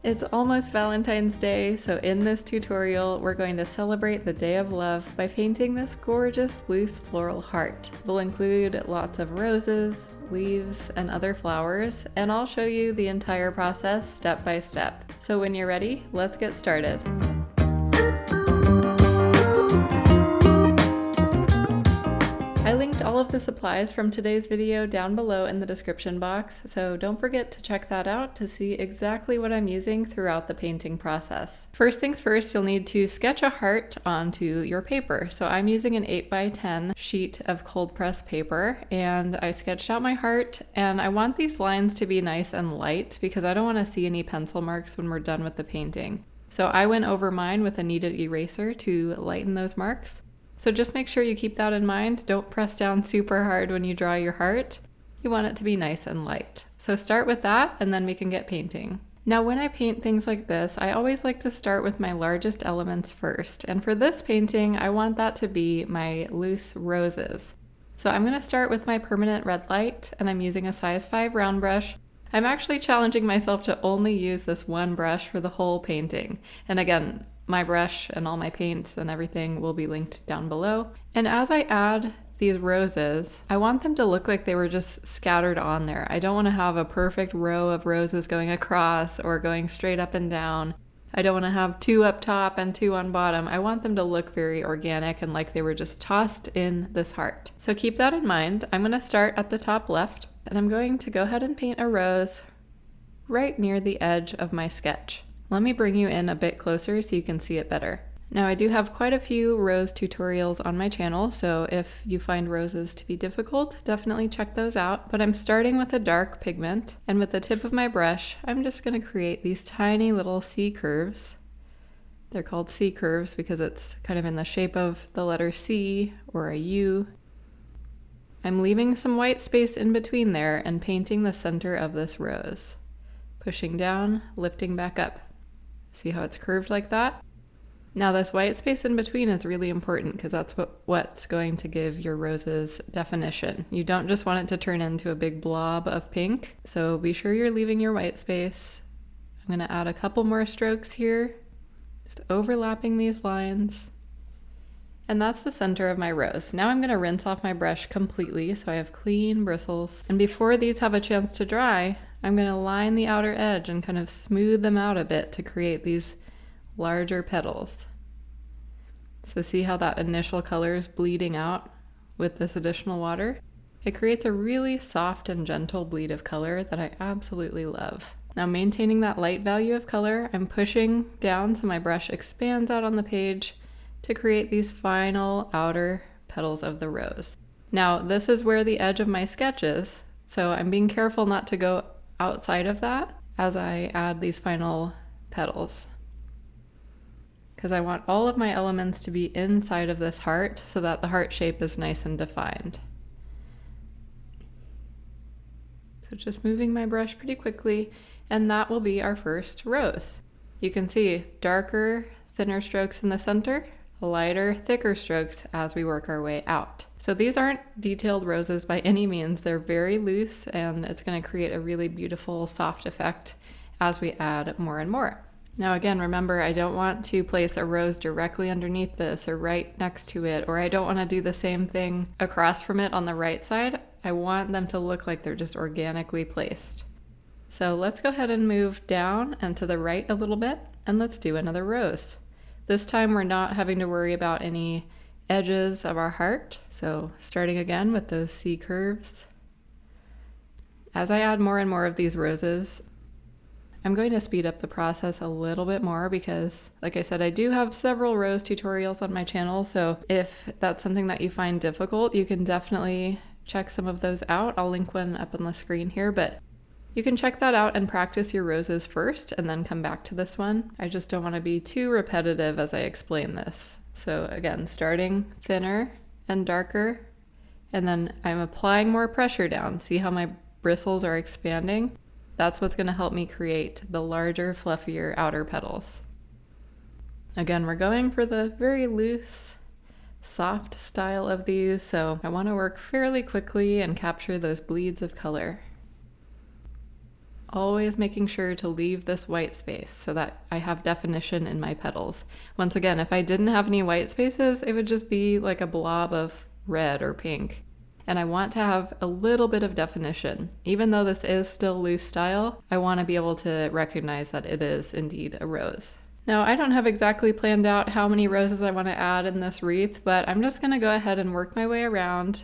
It's almost Valentine's Day, so in this tutorial, we're going to celebrate the Day of Love by painting this gorgeous loose floral heart. We'll include lots of roses, leaves, and other flowers, and I'll show you the entire process step by step. So when you're ready, let's get started. I linked all of the supplies from today's video down below in the description box, so don't forget to check that out to see exactly what I'm using throughout the painting process. First things first, you'll need to sketch a heart onto your paper. So I'm using an 8x10 sheet of cold press paper, and I sketched out my heart, and I want these lines to be nice and light because I don't want to see any pencil marks when we're done with the painting. So I went over mine with a kneaded eraser to lighten those marks. So just make sure you keep that in mind. Don't press down super hard when you draw your heart. You want it to be nice and light. So start with that and then we can get painting. Now when I paint things like this, I always like to start with my largest elements first. And for this painting, I want that to be my loose roses. So I'm going to start with my permanent red light, and I'm using a size 5 round brush. I'm actually challenging myself to only use this one brush for the whole painting. And again, my brush and all my paints and everything will be linked down below. And as I add these roses, I want them to look like they were just scattered on there. I don't want to have a perfect row of roses going across or going straight up and down. I don't want to have 2 up top and 2 on bottom. I want them to look very organic and like they were just tossed in this heart. So keep that in mind. I'm going to start at the top left, and I'm going to go ahead and paint a rose right near the edge of my sketch. Let me bring you in a bit closer so you can see it better. Now I do have quite a few rose tutorials on my channel, so if you find roses to be difficult, definitely check those out. But I'm starting with a dark pigment, and with the tip of my brush, I'm just going to create these tiny little C curves. They're called C curves because it's kind of in the shape of the letter C or a U. I'm leaving some white space in between there and painting the center of this rose. Pushing down, lifting back up. See how it's curved like that? Now this white space in between is really important because that's what's going to give your roses definition. You don't just want it to turn into a big blob of pink, so be sure you're leaving your white space. I'm going to add a couple more strokes here, just overlapping these lines. And that's the center of my rose. Now I'm going to rinse off my brush completely so I have clean bristles. And before these have a chance to dry, I'm going to line the outer edge and kind of smooth them out a bit to create these larger petals. So see how that initial color is bleeding out with this additional water? It creates a really soft and gentle bleed of color that I absolutely love. Now maintaining that light value of color, I'm pushing down so my brush expands out on the page to create these final outer petals of the rose. Now this is where the edge of my sketch is, so I'm being careful not to go outside of that as I add these final petals, because I want all of my elements to be inside of this heart so that the heart shape is nice and defined. So just moving my brush pretty quickly, and that will be our first rose. You can see darker, thinner strokes in the center, lighter, thicker strokes as we work our way out. So these aren't detailed roses by any means. They're very loose, and it's going to create a really beautiful soft effect as we add more and more. Now again, remember, I don't want to place a rose directly underneath this or right next to it, or I don't want to do the same thing across from it on the right side. I want them to look like they're just organically placed. So let's go ahead and move down and to the right a little bit, and let's do another rose. This time we're not having to worry about any edges of our heart. So starting again with those C curves. As I add more and more of these roses, I'm going to speed up the process a little bit more because, like I said, I do have several rose tutorials on my channel. So if that's something that you find difficult, you can definitely check some of those out. I'll link one up on the screen here, but you can check that out and practice your roses first and then come back to this one. I just don't want to be too repetitive as I explain this. So again, starting thinner and darker, and then I'm applying more pressure down. See how my bristles are expanding? That's what's going to help me create the larger, fluffier outer petals. Again, we're going for the very loose, soft style of these, so I want to work fairly quickly and capture those bleeds of color. always making sure to leave this white space so that I have definition in my petals. Once again, if I didn't have any white spaces, it would just be like a blob of red or pink. And I want to have a little bit of definition. Even though this is still loose style, I want to be able to recognize that it is indeed a rose. Now, I don't have exactly planned out how many roses I want to add in this wreath, but I'm just going to go ahead and work my way around,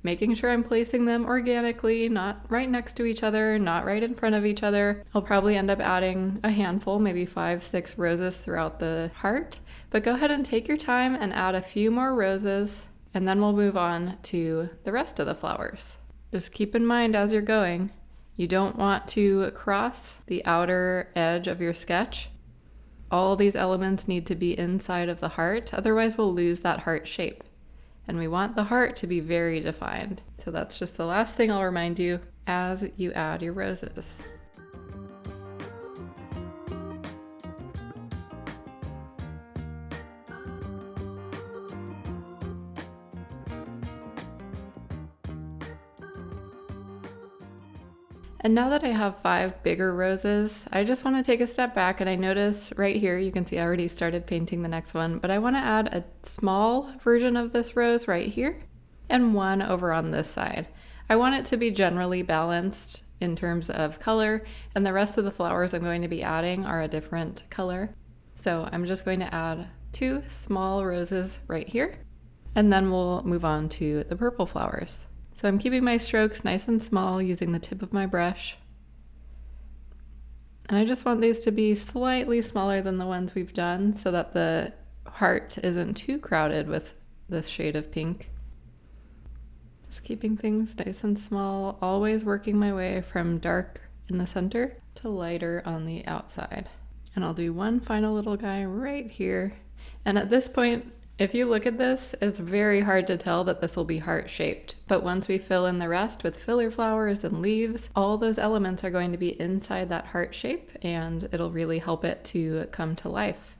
making sure I'm placing them organically, not right next to each other, not right in front of each other. I'll probably end up adding a handful, maybe 5-6 roses throughout the heart, but go ahead and take your time and add a few more roses, and then we'll move on to the rest of the flowers. Just keep in mind as you're going, you don't want to cross the outer edge of your sketch. All these elements need to be inside of the heart, otherwise we'll lose that heart shape. And we want the heart to be very defined. So that's just the last thing I'll remind you as you add your roses. And now that I have 5 bigger roses, I just want to take a step back, and I notice right here, you can see I already started painting the next one, but I want to add a small version of this rose right here and one over on this side. I want it to be generally balanced in terms of color, and the rest of the flowers I'm going to be adding are a different color. So I'm just going to add 2 small roses right here, and then we'll move on to the purple flowers. So I'm keeping my strokes nice and small using the tip of my brush. And I just want these to be slightly smaller than the ones we've done so that the heart isn't too crowded with this shade of pink. Just keeping things nice and small, always working my way from dark in the center to lighter on the outside. And I'll do one final little guy right here. And at this point, if you look at this, it's very hard to tell that this will be heart-shaped, but once we fill in the rest with filler flowers and leaves, all those elements are going to be inside that heart shape, and it'll really help it to come to life.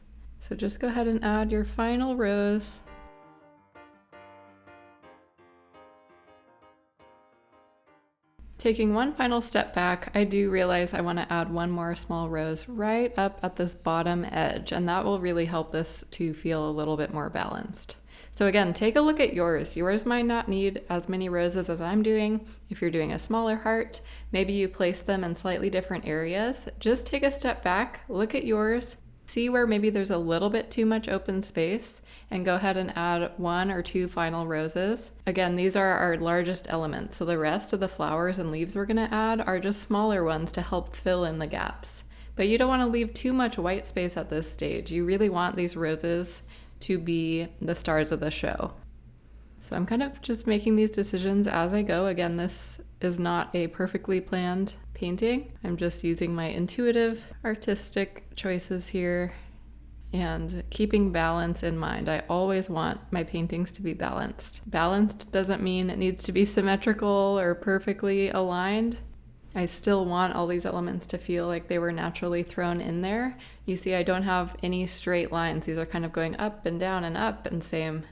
So just go ahead and add your final rose. Taking one final step back, I do realize I want to add one more small rose right up at this bottom edge, and that will really help this to feel a little bit more balanced. So again, take a look at yours. Yours might not need as many roses as I'm doing. If you're doing a smaller heart, maybe you place them in slightly different areas. Just take a step back, look at yours, see where maybe there's a little bit too much open space, and go ahead and add 1 or 2 final roses. Again, these are our largest elements, so the rest of the flowers and leaves we're gonna add are just smaller ones to help fill in the gaps. But you don't wanna leave too much white space at this stage. You really want these roses to be the stars of the show. So I'm kind of just making these decisions as I go. Again, this is not a perfectly planned painting. I'm just using my intuitive, artistic choices here and keeping balance in mind. I always want my paintings to be balanced. Balanced doesn't mean it needs to be symmetrical or perfectly aligned. I still want all these elements to feel like they were naturally thrown in there. You see, I don't have any straight lines. These are kind of going up and down and up, and same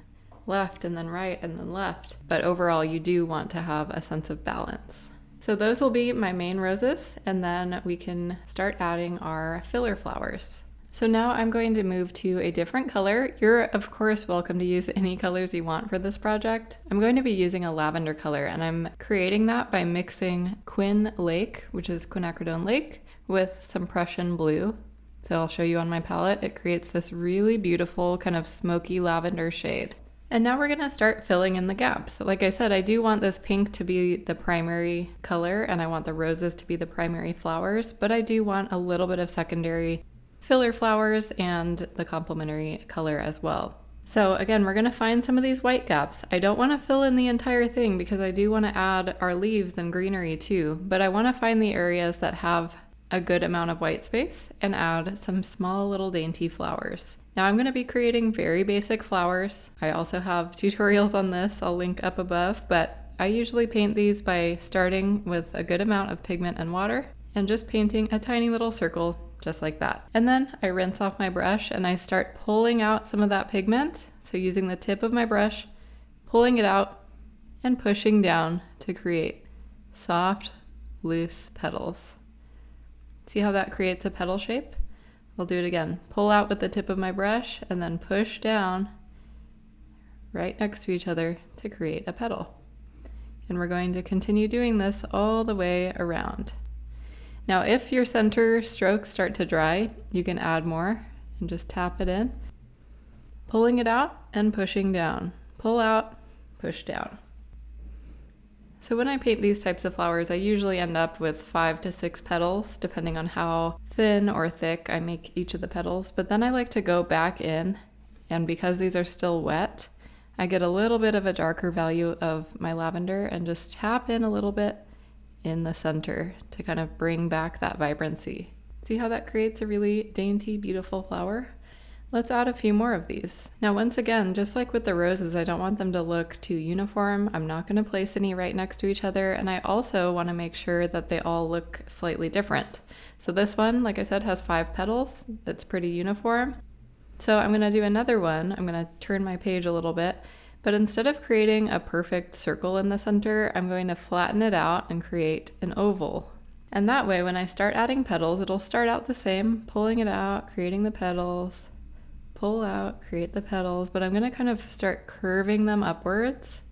left and then right and then left. But overall, you do want to have a sense of balance. So those will be my main roses, and then we can start adding our filler flowers. So now I'm going to move to a different color. You're of course welcome to use any colors you want for this project. I'm going to be using a lavender color, and I'm creating that by mixing Quin Lake, which is quinacridone lake, with some Prussian blue. So I'll show you on my palette. It creates this really beautiful kind of smoky lavender shade. And now we're gonna start filling in the gaps. Like I said, I do want this pink to be the primary color, and I want the roses to be the primary flowers, but I do want a little bit of secondary filler flowers and the complementary color as well. So again, we're gonna find some of these white gaps. I don't wanna fill in the entire thing because I do wanna add our leaves and greenery too, but I wanna find the areas that have a good amount of white space and add some small little dainty flowers. Now I'm going to be creating very basic flowers. I also have tutorials on this, I'll link up above, but I usually paint these by starting with a good amount of pigment and water and just painting a tiny little circle just like that. And then I rinse off my brush and I start pulling out some of that pigment. So using the tip of my brush, pulling it out and pushing down to create soft, loose petals. See how that creates a petal shape? We'll do it again. Pull out with the tip of my brush and then push down right next to each other to create a petal. And we're going to continue doing this all the way around. Now, if your center strokes start to dry, you can add more and just tap it in, pulling it out and pushing down. Pull out, push down. So when I paint these types of flowers, I usually end up with 5 to 6 petals, depending on how thin or thick I make each of the petals. But then I like to go back in, and because these are still wet, I get a little bit of a darker value of my lavender and just tap in a little bit in the center to kind of bring back that vibrancy. See how that creates a really dainty, beautiful flower? Let's add a few more of these. Now, once again, just like with the roses, I don't want them to look too uniform. I'm not going to place any right next to each other, and I also want to make sure that they all look slightly different. So this one, like I said, has 5 petals. It's pretty uniform. So I'm going to do another one. I'm going to turn my page a little bit, but instead of creating a perfect circle in the center, I'm going to flatten it out and create an oval. And that way, when I start adding petals, it'll start out the same, pulling it out, creating the petals, pull out, create the petals, but I'm going to kind of start curving them upwards.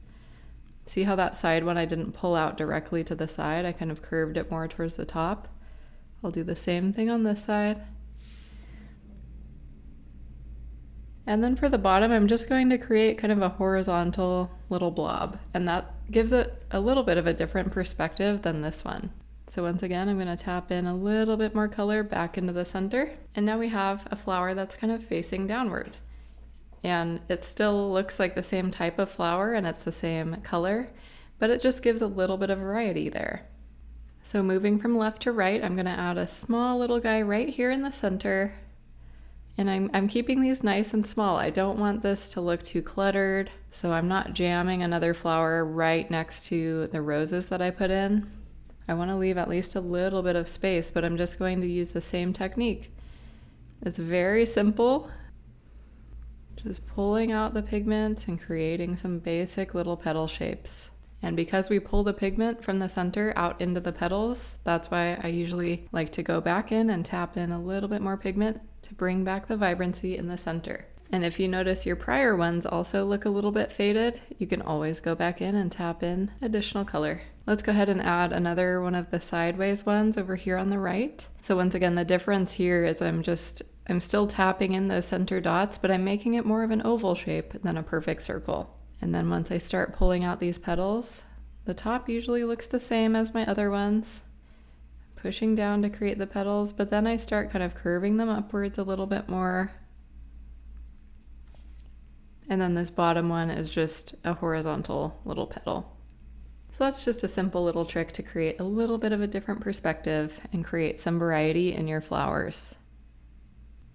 See how that side one I didn't pull out directly to the side, I kind of curved it more towards the top. I'll do the same thing on this side. And then for the bottom, I'm just going to create kind of a horizontal little blob, and that gives it a little bit of a different perspective than this one. So once again, I'm going to tap in a little bit more color back into the center. And now we have a flower that's kind of facing downward. And it still looks like the same type of flower and it's the same color, but it just gives a little bit of variety there. So moving from left to right, I'm going to add a small little guy right here in the center. And I'm keeping these nice and small. I don't want this to look too cluttered, so I'm not jamming another flower right next to the roses that I put in. I want to leave at least a little bit of space, but I'm just going to use the same technique. It's very simple. Just pulling out the pigment and creating some basic little petal shapes. And because we pull the pigment from the center out into the petals, that's why I usually like to go back in and tap in a little bit more pigment to bring back the vibrancy in the center. And if you notice your prior ones also look a little bit faded, you can always go back in and tap in additional color. Let's go ahead and add another one of the sideways ones over here on the right. So once again, the difference here is I'm still tapping in those center dots, but I'm making it more of an oval shape than a perfect circle. And then once I start pulling out these petals, the top usually looks the same as my other ones. Pushing down to create the petals, but then I start kind of curving them upwards a little bit more. And then this bottom one is just a horizontal little petal. So that's just a simple little trick to create a little bit of a different perspective and create some variety in your flowers.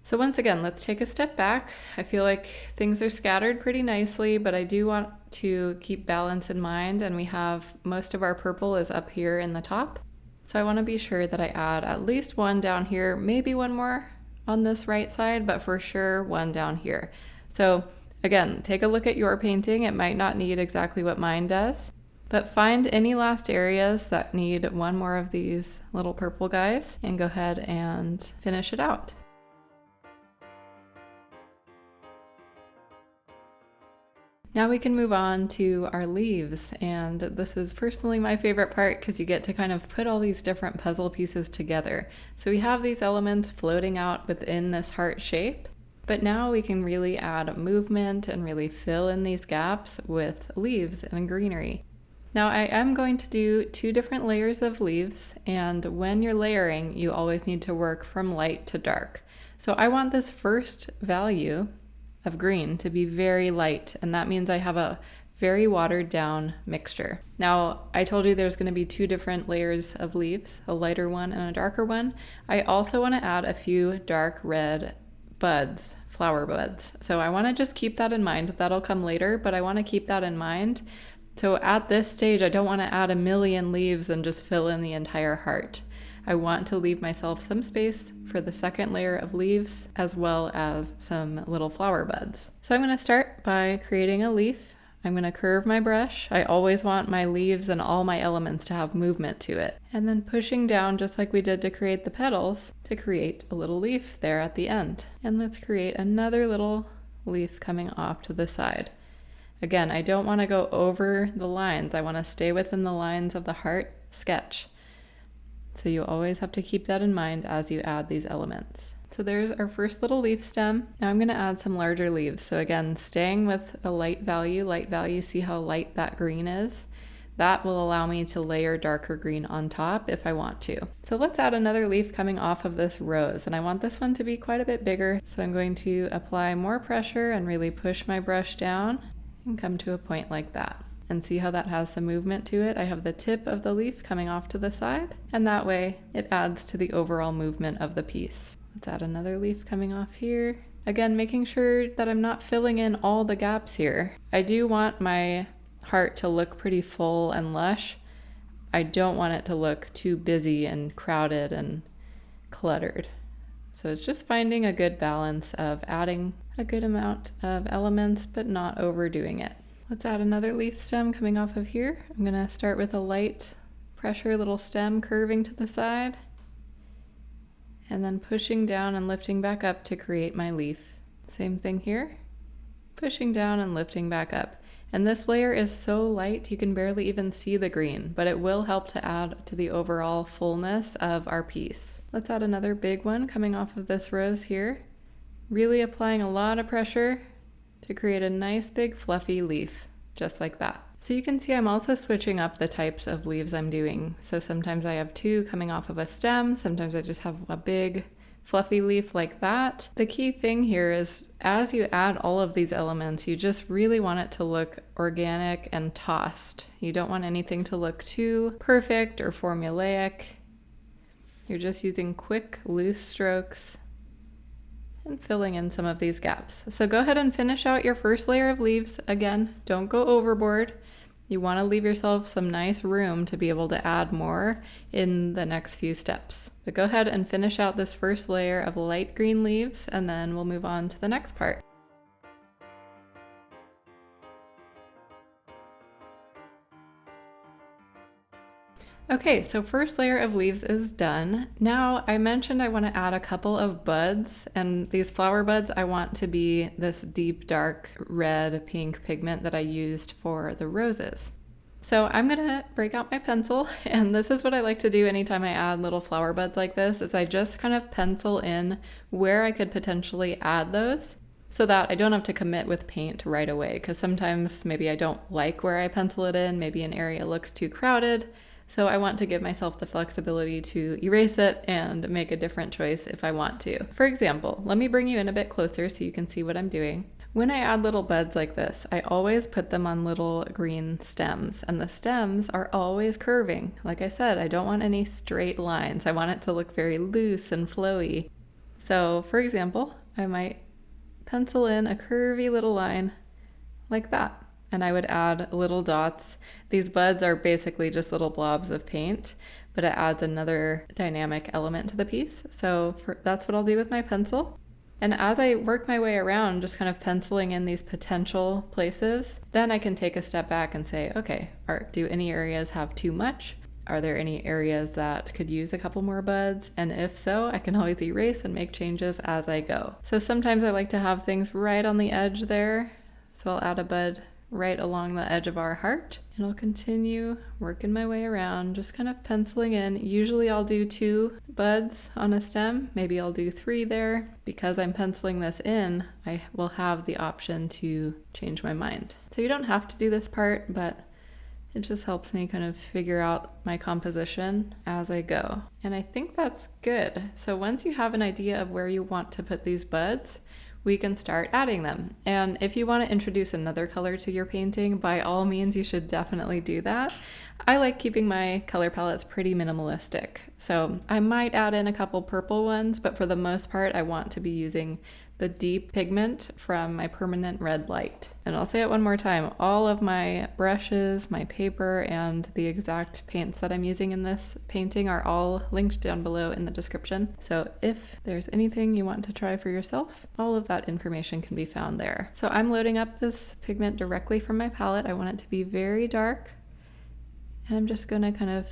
So once again, let's take a step back. I feel like things are scattered pretty nicely, but I do want to keep balance in mind, and we have most of our purple is up here in the top. So I want to be sure that I add at least one down here, maybe one more on this right side, but for sure one down here. So again, take a look at your painting. It might not need exactly what mine does, but find any last areas that need one more of these little purple guys and go ahead and finish it out. Now we can move on to our leaves, and this is personally my favorite part because you get to kind of put all these different puzzle pieces together. So we have these elements floating out within this heart shape, but now we can really add movement and really fill in these gaps with leaves and greenery. Now I am going to do 2 different layers of leaves, and when you're layering, you always need to work from light to dark. So I want this first value of green to be very light, and that means I have a very watered down mixture. Now, I told you there's going to be 2 different layers of leaves, a lighter one and a darker one. I also want to add a few dark red buds, flower buds. So I want to just keep that in mind. That'll come later, but I want to keep that in mind. So at this stage, I don't want to add a million leaves and just fill in the entire heart. I want to leave myself some space for the second layer of leaves as well as some little flower buds. So I'm going to start by creating a leaf. I'm gonna curve my brush. I always want my leaves and all my elements to have movement to it. And then pushing down just like we did to create the petals to create a little leaf there at the end. And let's create another little leaf coming off to the side. Again, I don't want to go over the lines. I want to stay within the lines of the heart sketch. So you always have to keep that in mind as you add these elements. So there's our first little leaf stem. Now I'm going to add some larger leaves. So again, staying with a light value, see how light that green is? That will allow me to layer darker green on top if I want to. So let's add another leaf coming off of this rose, and I want this one to be quite a bit bigger. So I'm going to apply more pressure and really push my brush down and come to a point like that. And see how that has some movement to it? I have the tip of the leaf coming off to the side, and that way it adds to the overall movement of the piece. Let's add another leaf coming off here. Again, making sure that I'm not filling in all the gaps here. I do want my heart to look pretty full and lush. I don't want it to look too busy and crowded and cluttered. So it's just finding a good balance of adding a good amount of elements but not overdoing it. Let's add another leaf stem coming off of here. I'm gonna start with a light pressure little stem curving to the side and then pushing down and lifting back up to create my leaf. Same thing here, pushing down and lifting back up. And this layer is so light you can barely even see the green, but it will help to add to the overall fullness of our piece. Let's add another big one coming off of this rose here. Really applying a lot of pressure to create a nice big fluffy leaf, just like that. So you can see I'm also switching up the types of leaves I'm doing. So sometimes I have two coming off of a stem, sometimes I just have a big fluffy leaf like that. The key thing here is as you add all of these elements, you just really want it to look organic and tossed. You don't want anything to look too perfect or formulaic. You're just using quick, loose strokes and filling in some of these gaps. So go ahead and finish out your first layer of leaves. Again, don't go overboard. You want to leave yourself some nice room to be able to add more in the next few steps. But go ahead and finish out this first layer of light green leaves, and then we'll move on to the next part. Okay, so first layer of leaves is done. Now I mentioned I want to add a couple of buds, and these flower buds I want to be this deep dark red pink pigment that I used for the roses. So I'm gonna break out my pencil, and this is what I like to do anytime I add little flower buds like this, is I just kind of pencil in where I could potentially add those so that I don't have to commit with paint right away, because sometimes maybe I don't like where I pencil it in, maybe an area looks too crowded. So I want to give myself the flexibility to erase it and make a different choice if I want to. For example, let me bring you in a bit closer so you can see what I'm doing. When I add little buds like this, I always put them on little green stems, and the stems are always curving. Like I said, I don't want any straight lines. I want it to look very loose and flowy. So for example, I might pencil in a curvy little line like that. And I would add little dots. These buds are basically just little blobs of paint, but it adds another dynamic element to the piece. So that's what I'll do with my pencil. And as I work my way around, just kind of penciling in these potential places, then I can take a step back and say, okay, do any areas have too much? Are there any areas that could use a couple more buds? And if so, I can always erase and make changes as I go. So sometimes I like to have things right on the edge there. So I'll add a bud right along the edge of our heart, and I'll continue working my way around, just kind of penciling in. Usually I'll do 2 buds on a stem, maybe I'll do 3 there. Because I'm penciling this in, I will have the option to change my mind. So you don't have to do this part, but it just helps me kind of figure out my composition as I go. And I think that's good. So once you have an idea of where you want to put these buds, we can start adding them. And if you want to introduce another color to your painting, by all means, you should definitely do that. I like keeping my color palettes pretty minimalistic, so I might add in a couple purple ones, but for the most part I want to be using the deep pigment from my permanent red light. And I'll say it one more time, all of my brushes, my paper, and the exact paints that I'm using in this painting are all linked down below in the description. So if there's anything you want to try for yourself, all of that information can be found there. So I'm loading up this pigment directly from my palette. I want it to be very dark. And I'm just gonna kind of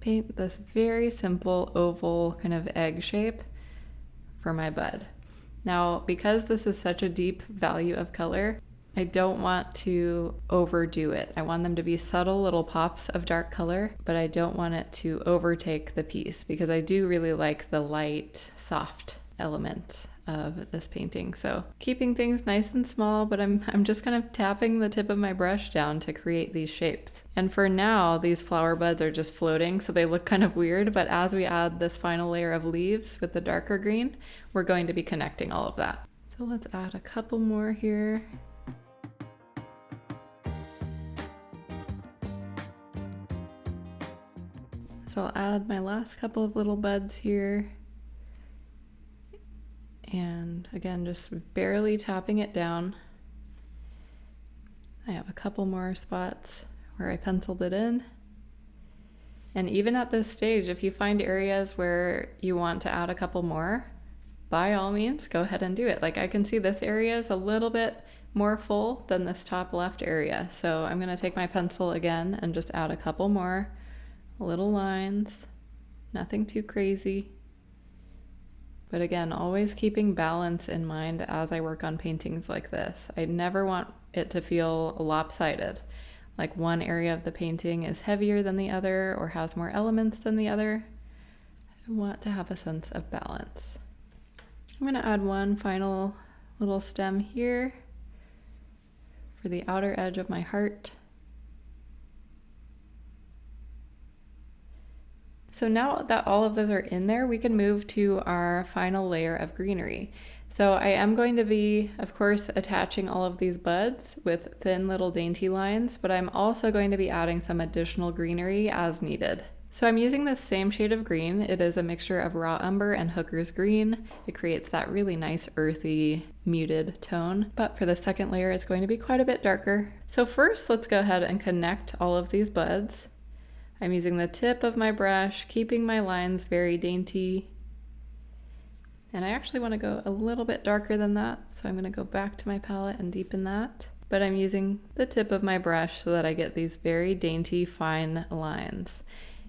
paint this very simple oval kind of egg shape for my bud. Now, because this is such a deep value of color, I don't want to overdo it. I want them to be subtle little pops of dark color, but I don't want it to overtake the piece because I do really like the light, soft element of this painting. So keeping things nice and small, but I'm just kind of tapping the tip of my brush down to create these shapes. And for now, these flower buds are just floating, so they look kind of weird, but as we add this final layer of leaves with the darker green, we're going to be connecting all of that. So let's add a couple more here. So I'll add my last couple of little buds here. And again, just barely tapping it down. I have a couple more spots where I penciled it in. And even at this stage, if you find areas where you want to add a couple more, by all means, go ahead and do it. Like I can see this area is a little bit more full than this top left area. So I'm gonna take my pencil again and just add a couple more little lines, nothing too crazy. But again, always keeping balance in mind as I work on paintings like this. I never want it to feel lopsided, like one area of the painting is heavier than the other or has more elements than the other. I want to have a sense of balance. I'm going to add one final little stem here for the outer edge of my heart. So now that all of those are in there, we can move to our final layer of greenery. So I am going to be, of course, attaching all of these buds with thin little dainty lines, but I'm also going to be adding some additional greenery as needed. So I'm using the same shade of green. It is a mixture of raw umber and hooker's green. It creates that really nice earthy, muted tone, but for the second layer, it's going to be quite a bit darker. So first, let's go ahead and connect all of these buds. I'm using the tip of my brush, keeping my lines very dainty. And I actually want to go a little bit darker than that, so I'm going to go back to my palette and deepen that. But I'm using the tip of my brush so that I get these very dainty, fine lines.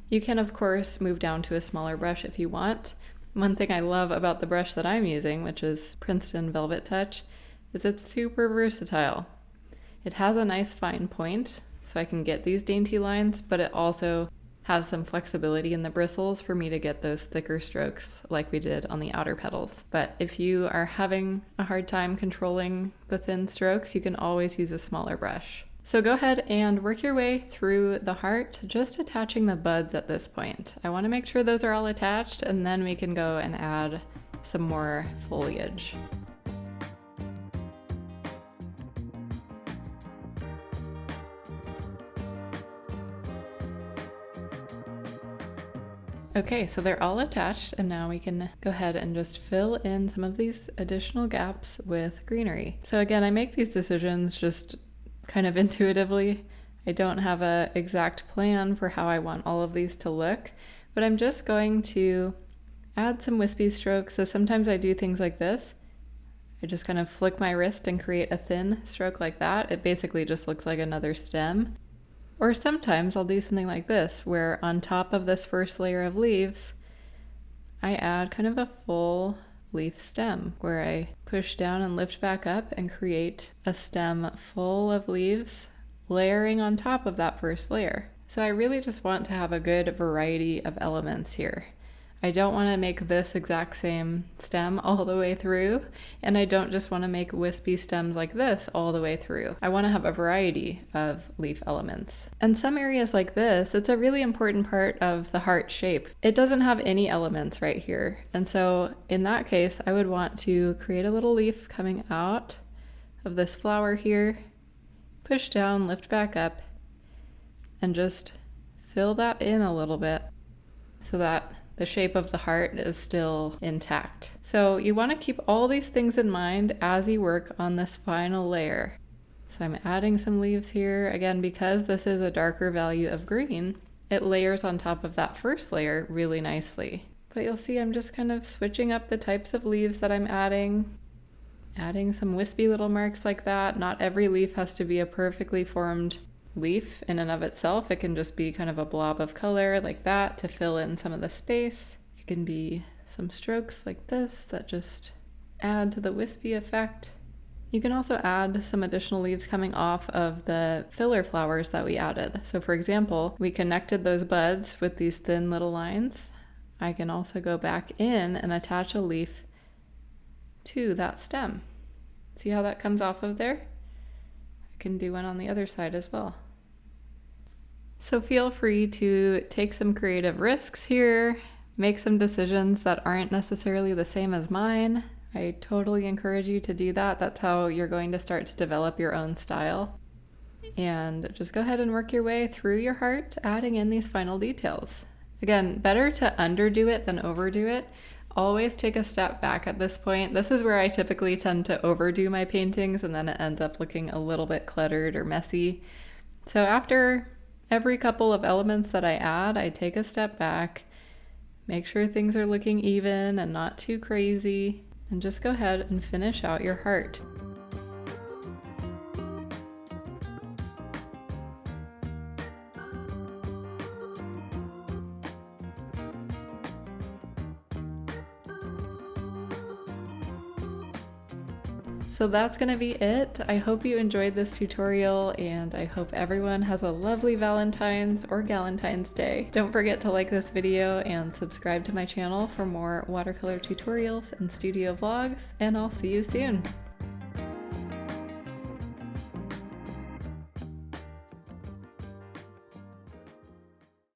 You can, of course, move down to a smaller brush if you want. One thing I love about the brush that I'm using, which is Princeton Velvet Touch, is it's super versatile. It has a nice fine point, so I can get these dainty lines, but it also has some flexibility in the bristles for me to get those thicker strokes like we did on the outer petals. But if you are having a hard time controlling the thin strokes, you can always use a smaller brush. So go ahead and work your way through the heart, just attaching the buds at this point. I want to make sure those are all attached, and then we can go and add some more foliage. Okay, so they're all attached, and now we can go ahead and just fill in some of these additional gaps with greenery. So again, I make these decisions just kind of intuitively. I don't have an exact plan for how I want all of these to look, but I'm just going to add some wispy strokes. So sometimes I do things like this. I just kind of flick my wrist and create a thin stroke like that. It basically just looks like another stem. Or sometimes I'll do something like this, where on top of this first layer of leaves, I add kind of a full leaf stem, where I push down and lift back up and create a stem full of leaves, layering on top of that first layer. So I really just want to have a good variety of elements here. I don't want to make this exact same stem all the way through, and I don't just want to make wispy stems like this all the way through. I want to have a variety of leaf elements. And some areas like this, it's a really important part of the heart shape. It doesn't have any elements right here. And so in that case, I would want to create a little leaf coming out of this flower here, push down, lift back up, and just fill that in a little bit so that the shape of the heart is still intact. So you want to keep all these things in mind as you work on this final layer. So I'm adding some leaves here. Again, because this is a darker value of green, it layers on top of that first layer really nicely. But you'll see I'm just kind of switching up the types of leaves that I'm adding some wispy little marks like that. Not every leaf has to be a perfectly formed leaf in and of itself. It can just be kind of a blob of color like that to fill in some of the space. It can be some strokes like this that just add to the wispy effect. You can also add some additional leaves coming off of the filler flowers that we added. So for example, we connected those buds with these thin little lines. I can also go back in and attach a leaf to that stem. See how that comes off of there? I can do one on the other side as well. So feel free to take some creative risks here, make some decisions that aren't necessarily the same as mine. I totally encourage you to do that. That's how you're going to start to develop your own style. And just go ahead and work your way through your heart, adding in these final details. Again, better to underdo it than overdo it. Always take a step back at this point. This is where I typically tend to overdo my paintings, and then it ends up looking a little bit cluttered or messy. So after every couple of elements that I add, I take a step back, make sure things are looking even and not too crazy, and just go ahead and finish out your heart. So that's gonna be it. I hope you enjoyed this tutorial, and I hope everyone has a lovely Valentine's or Galentine's Day. Don't forget to like this video and subscribe to my channel for more watercolor tutorials and studio vlogs, and I'll see you soon.